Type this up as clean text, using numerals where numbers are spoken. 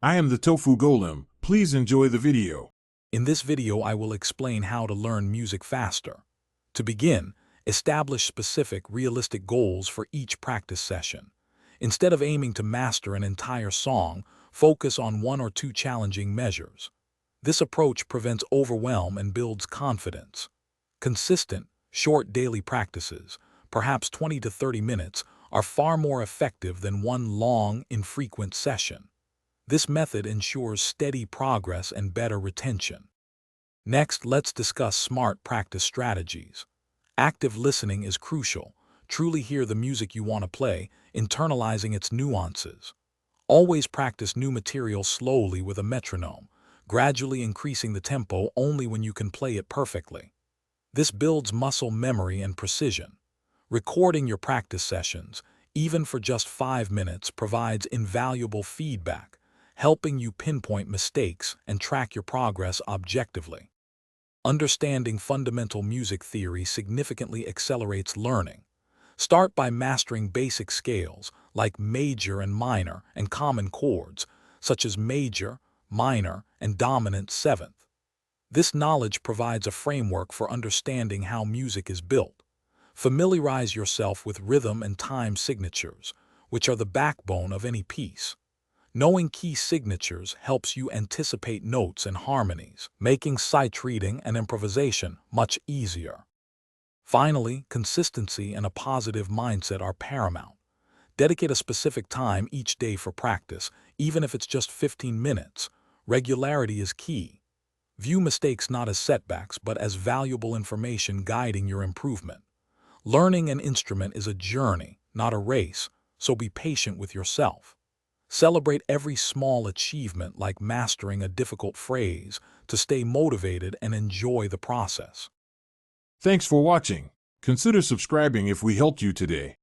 I am the Tofu Golem. Please enjoy the video. In this video, I will explain how to learn music faster. To begin, establish specific, realistic goals for each practice session. Instead of aiming to master an entire song, focus on one or two challenging measures. This approach prevents overwhelm and builds confidence. Consistent, short daily practices, perhaps 20 to 30 minutes, are far more effective than one long, infrequent session. This method ensures steady progress and better retention. Next, let's discuss smart practice strategies. Active listening is crucial. Truly hear the music you want to play, internalizing its nuances. Always practice new material slowly with a metronome, gradually increasing the tempo only when you can play it perfectly. This builds muscle memory and precision. Recording your practice sessions, even for just 5 minutes, provides invaluable feedback, helping you pinpoint mistakes and track your progress objectively. Understanding fundamental music theory significantly accelerates learning. Start by mastering basic scales like major and minor and common chords, such as major, minor, and dominant seventh. This knowledge provides a framework for understanding how music is built. Familiarize yourself with rhythm and time signatures, which are the backbone of any piece. Knowing key signatures helps you anticipate notes and harmonies, making sight reading and improvisation much easier. Finally, consistency and a positive mindset are paramount. Dedicate a specific time each day for practice, even if it's just 15 minutes. Regularity is key. View mistakes not as setbacks, but as valuable information guiding your improvement. Learning an instrument is a journey, not a race, so be patient with yourself. Celebrate every small achievement like mastering a difficult phrase to stay motivated and enjoy the process. Thanks for watching. Consider subscribing if we helped you today.